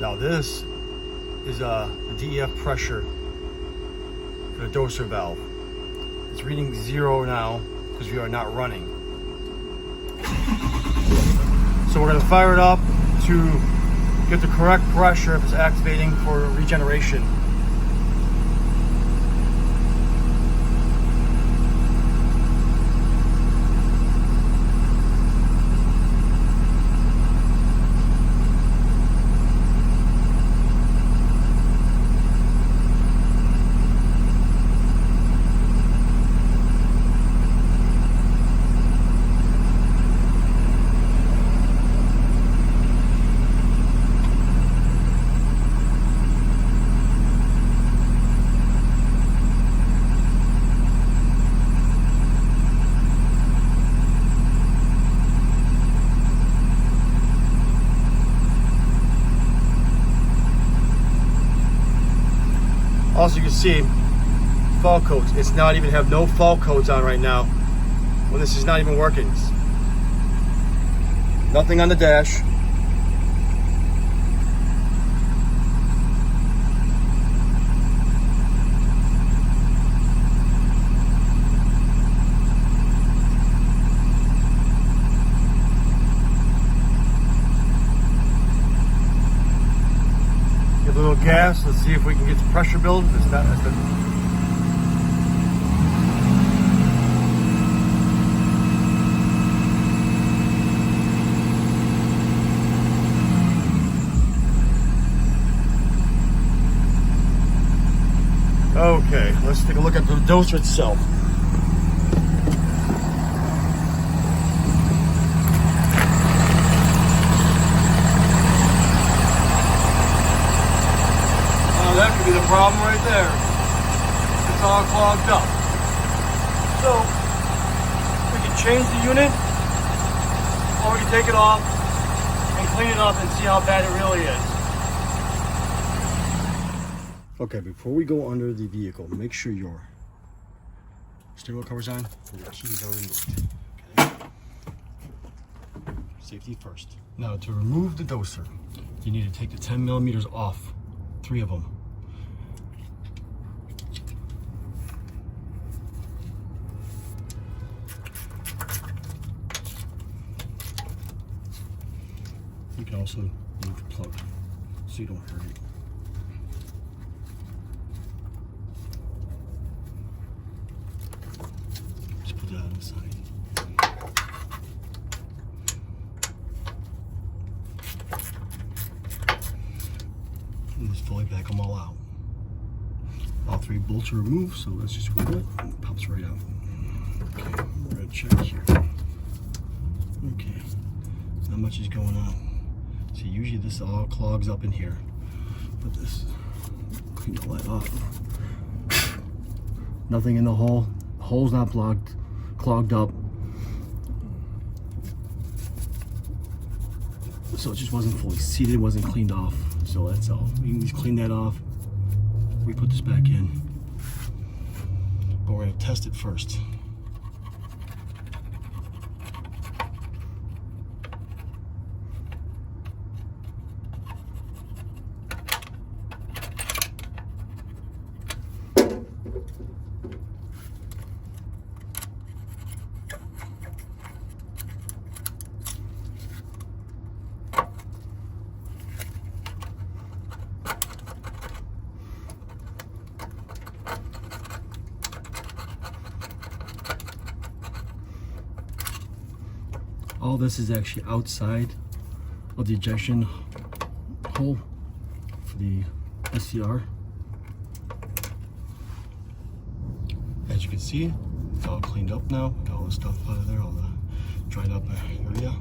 Now this is a DEF pressure for the doser valve. It's reading 0 now because we are not running. So we're going to fire it up to get the correct pressure if it's activating for regeneration. Also, you can see fall coats. It's not even have no fall coats on right now when this is not even working. Nothing on the dash. Give a little gas. Let's see if we can get the pressure build. If it's not, okay, let's take a look at the doser itself. That could be the problem right there. It's all clogged up. So, we can change the unit, or we can take it off and clean it up and see how bad it really is. Okay, before we go under the vehicle, make sure your steering wheel cover's on and your keys are removed. Okay? Safety first. Now, to remove the doser, you need to take the 10 millimeters off, 3 of them. You can also move the plug so you don't hurt it. Just put that on the side. And just fully back them all out. All 3 bolts are removed, so let's just wiggle it and it pops right out. Okay, we're gonna check here. Okay, not much is going on. See, usually this all clogs up in here, but this, clean all that off. Nothing in the hole. The hole's not clogged up. So it just wasn't fully seated, it wasn't cleaned off. So that's all. We can just clean that off. We put this back in. But we're gonna test it first. All this is actually outside of the ejection hole for the SCR. As you can see, it's all cleaned up now. Got all the stuff out of there, all the dried up area.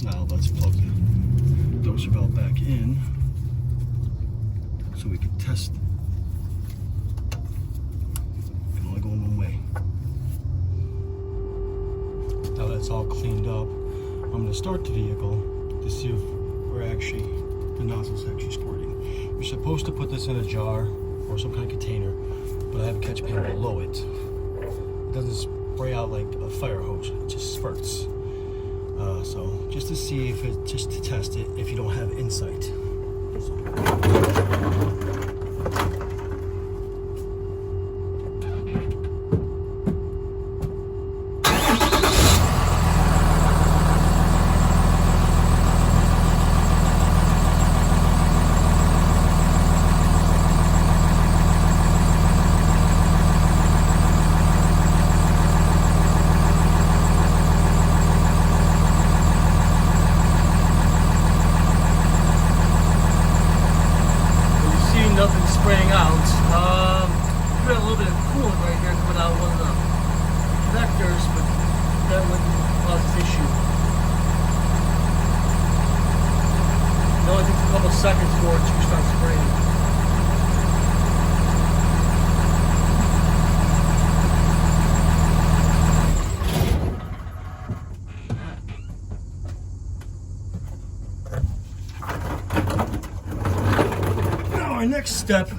Now let's plug the doser valve back in so we can test. It can only go in one way. Now that's all cleaned up, I'm going to start the vehicle to see if the nozzle's actually squirting. You're supposed to put this in a jar or some kind of container, but I have a catch pan below it. It doesn't spray out like a fire hose, it just spurts. So just to see if it, just to test it, if you don't have insight. Nothing spraying out. You got a little bit of coolant right here coming out of one of the connectors, but that wouldn't cause this issue. It only takes a couple seconds for it to start spraying. Our next step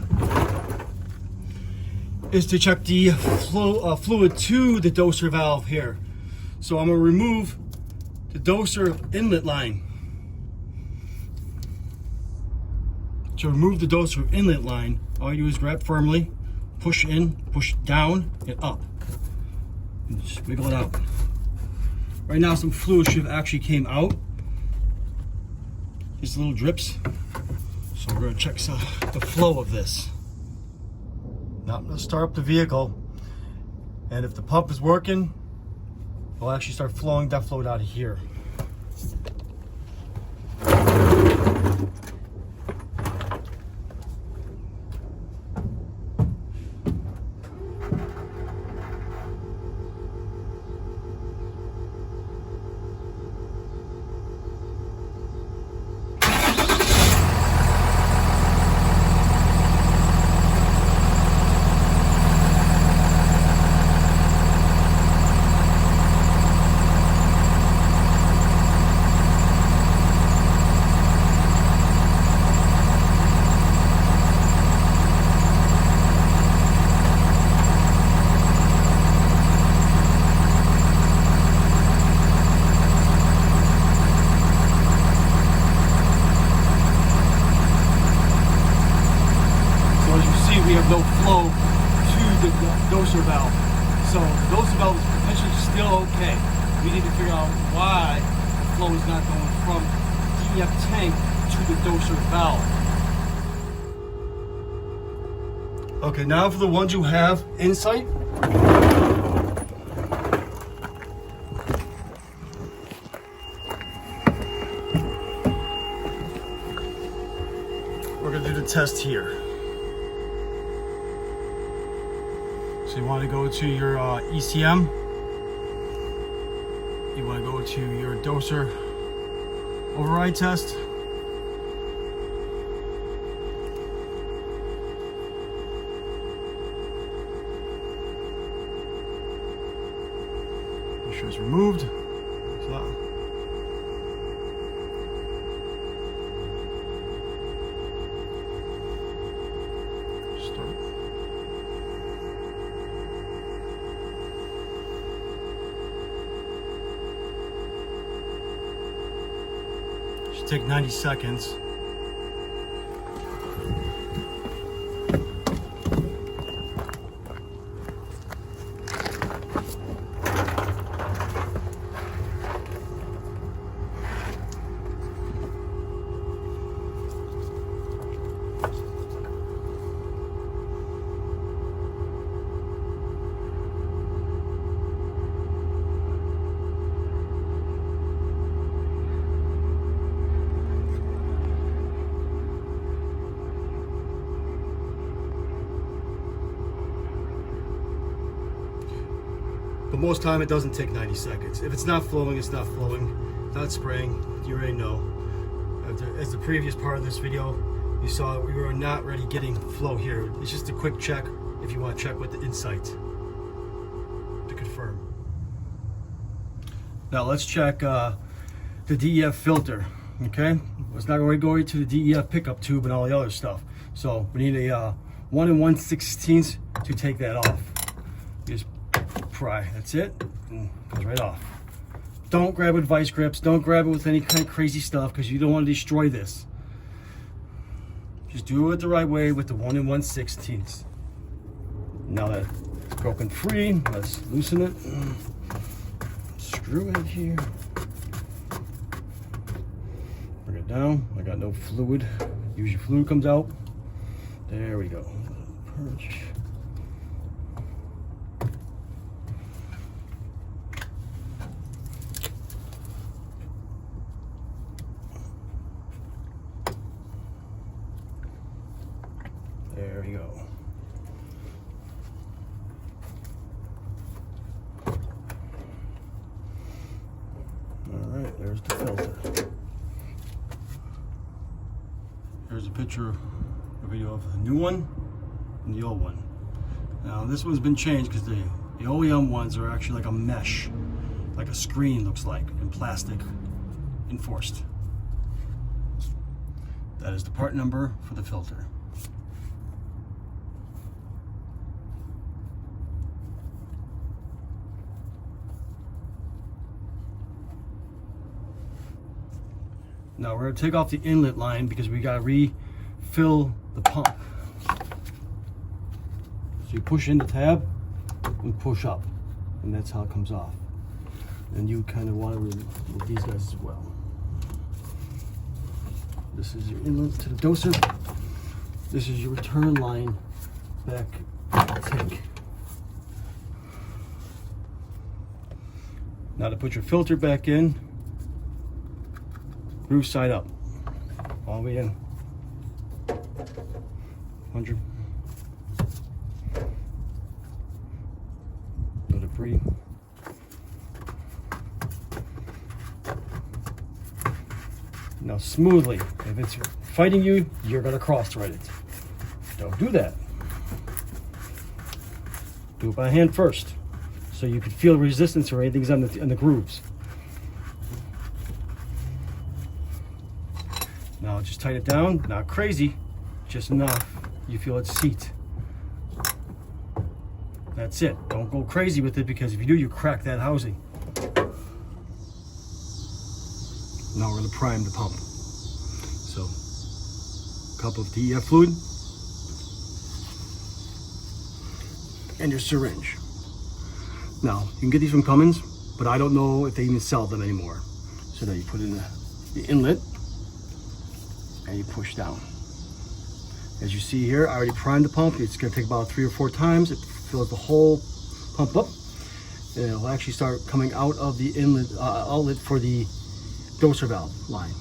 is to check the fluid to the doser valve here. So I'm going to remove the doser inlet line. To remove the doser inlet line, all you do is grab firmly, push in, push down, and up. And just wiggle it out. Right now some fluid should have actually came out. These little drips. So we're going to check the flow of this. Now I'm going to start up the vehicle, and if the pump is working, it'll actually start flowing that fluid out of here. We have no flow to the doser valve. So the doser valve is potentially still okay. We need to figure out why the flow is not going from the DEF tank to the doser valve. Okay, now for the ones who have insight. We're going to do the test here. So you want to go to your ECM, you want to go to your doser override test. Make sure it's removed. Start. Take 90 seconds. But most time it doesn't take 90 seconds. If it's not flowing, it's not flowing. Not spraying, you already know. As the previous part of this video, you saw we were not really getting flow here. It's just a quick check if you want to check with the insight to confirm. Now let's check the DEF filter, okay? It's not going to go to the DEF pickup tube and all the other stuff. So we need a 1 1/16 to take that off. You just pry, that's it, and it goes right off. Don't grab it with vice grips. Don't grab it with any kind of crazy stuff because you don't want to destroy this. Just do it the right way with the 1 1/16. Now that it's broken free, let's loosen it. Screw it here. Bring it down. I got no fluid. Usually fluid comes out. There we go. Perch. There we go. All right, there's the filter. Here's a picture, a video of the new one and the old one. Now this one's been changed because the OEM ones are actually like a mesh, like a screen looks like, in plastic, enforced. That is the part number for the filter. Now we're going to take off the inlet line because we got to refill the pump. So you push in the tab and push up, and that's how it comes off. And you kind of want to remove these guys as well. This is your inlet to the doser. This is your return line back to the tank. Now to put your filter back in, groove side up, all the way in. 100. No debris. Now smoothly. If it's fighting you, you're gonna cross-thread it. Don't do that. Do it by hand first, so you can feel resistance or anything's on the grooves. Now just tighten it down, not crazy, just enough you feel it seat. That's it. Don't go crazy with it because if you do, you crack that housing. Now we're going to prime the pump. So, a cup of DEF fluid and your syringe. Now, you can get these from Cummins, but I don't know if they even sell them anymore. So now you put in the inlet and you push down. As you see here, I already primed the pump. It's going to take about 3 or 4 times. It fills the whole pump up, and it'll actually start coming out of the inlet outlet for the doser valve line.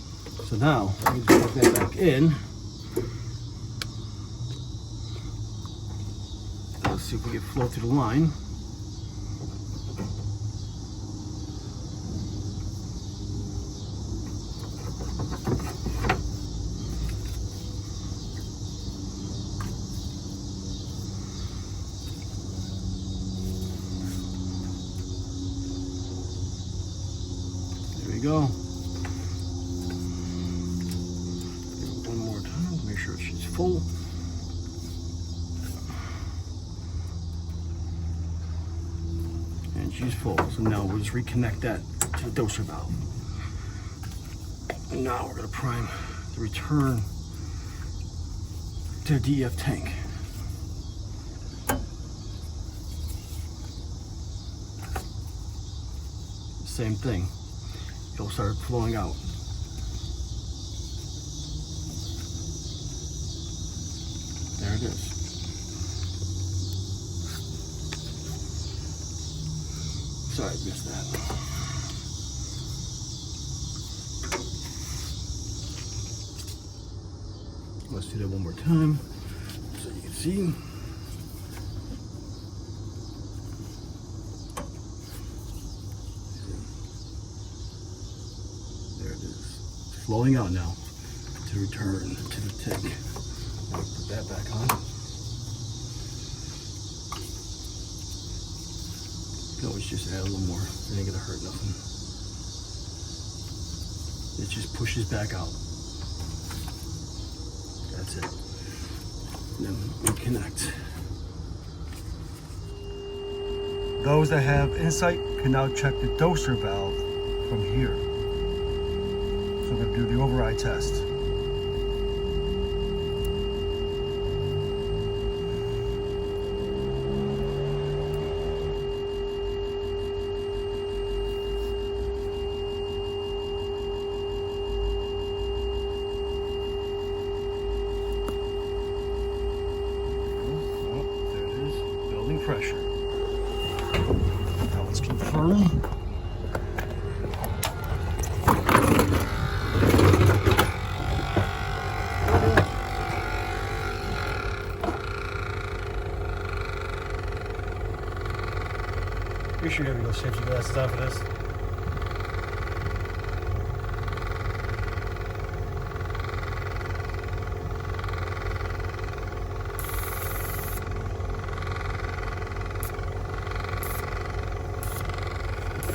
So now let me just plug that back in. Let's see if we can flow through the line. Go. One more time, make sure she's full. And she's full. So now we'll just reconnect that to the doser valve. And now we're going to prime the return to the DEF tank. Same thing. It'll start flowing out. There it is. Sorry, I missed that. Let's do that one more time so you can see. Flowing out now to return to the tank. I'll put that back on. You can always just add a little more. It ain't gonna hurt nothing. It just pushes back out. That's it. And then reconnect. Those that have insight can now check the doser valve from here. So we're going to do the override test. Oh, there it is, building pressure. Now let's confirm. You sure you have your safety glasses on for this?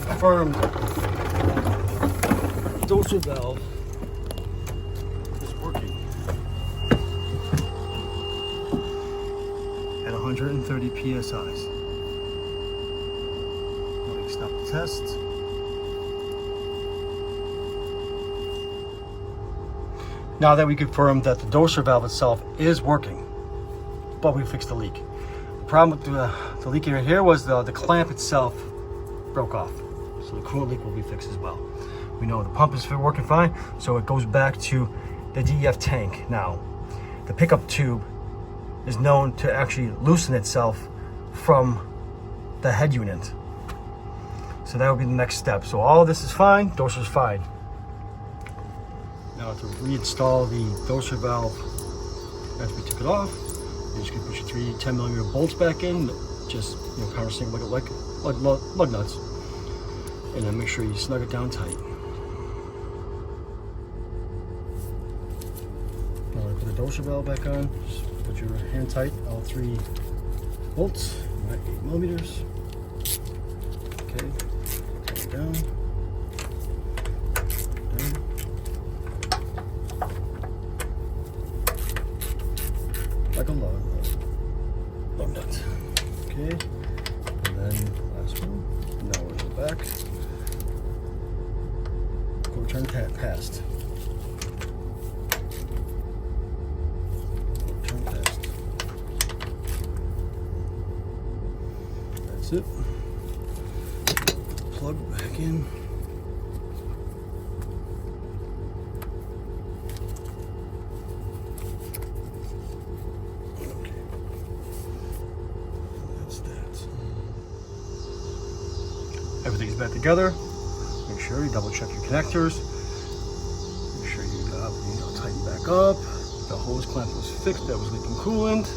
Confirmed. Dosal valve is working at 130 psi. Stop the test. Now that we confirmed that the doser valve itself is working, but we fixed the leak. The problem with the leak right here was the clamp itself broke off. So the coolant leak will be fixed as well. We know the pump is working fine, so it goes back to the DEF tank. Now, the pickup tube is known to actually loosen itself from the head unit. So that would be the next step. So all of this is fine, doser is fine. Now to reinstall the doser valve after we took it off, you're just gonna put your 3 10mm bolts back in, just countersink like lug nuts, and then make sure you snug it down tight. Now to put the doser valve back on, just put your hand tight, all 3 bolts, right, 8mm. Okay. Down, like a lug nut. Okay, and then last one. Now we'll go back. Quarter turn past. Quarter turn past. That's it. Plug back in. Okay. That's that. Everything's back together. Make sure you double check your connectors. Make sure you tighten back up. The hose clamp was fixed. That was leaking coolant.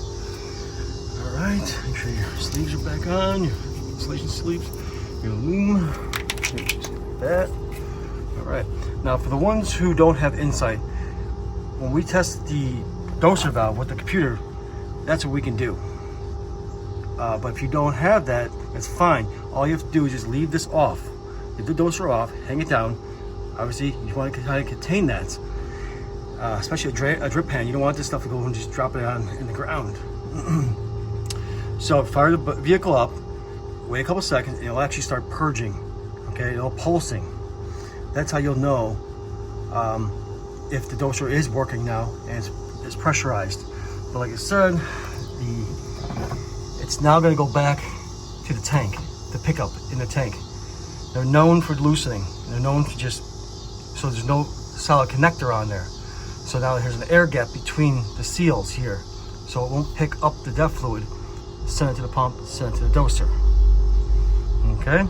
All right. Make sure your sleeves are back on. Your insulation sleeves. Your loom, like that. All right. Now, for the ones who don't have insight, when we test the doser valve with the computer, that's what we can do. But if you don't have that, that's fine. All you have to do is just leave this off. Leave the doser off, hang it down. Obviously, you want to kind of contain that, especially a drip pan. You don't want this stuff to go and just drop it on in the ground. So fire the vehicle up. Wait a couple seconds, and it'll actually start purging. Okay, it'll pulsing. That's how you'll know if the doser is working now and it's pressurized. But like I said, it's now going to go back to the tank, the pickup in the tank. They're known for loosening. They're known for so there's no solid connector on there. So now there's an air gap between the seals here, so it won't pick up the DEF fluid. Send it to the pump, send it to the doser. Okay.